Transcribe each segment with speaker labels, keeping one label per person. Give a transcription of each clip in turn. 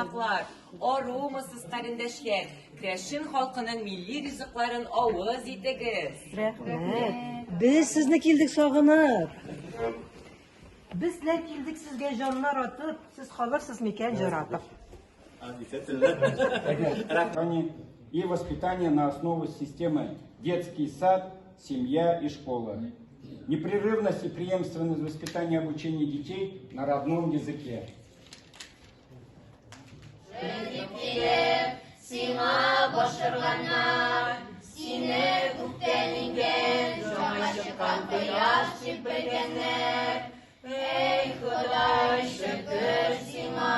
Speaker 1: кунакlar, арумысыз карендәшләр, Крәшин халкының милли ризыкларын авыз итегез.
Speaker 2: Рәхмәт. Без сезне килдек сагынып. Безләр килдек сезгә җаннар атып, сез калырсыз микән җыратып.
Speaker 3: И воспитание на основу системы детский сад, семья и школа. Непрерывность и преемственность воспитания и обучения детей на родном языке.
Speaker 4: Сиңа башырганнар, сине күктән ингән, җаңа чыккан кояш дип белгәннәр. Эй, Ходай, шөкер сиңа,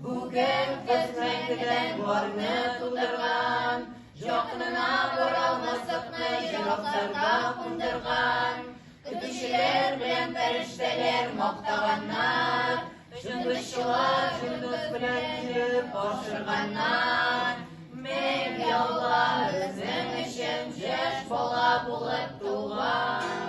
Speaker 4: бүген көзмәңгедән барны тудырган, җакынына баралмаслыкны җыракларга кундырган, көтүчеләр белән фәрештәләр мактаганнар, Жындышчылар жындыш белән җыеп ашырганнар. Мәңге Алла безнең өчен яшь бала булып туган.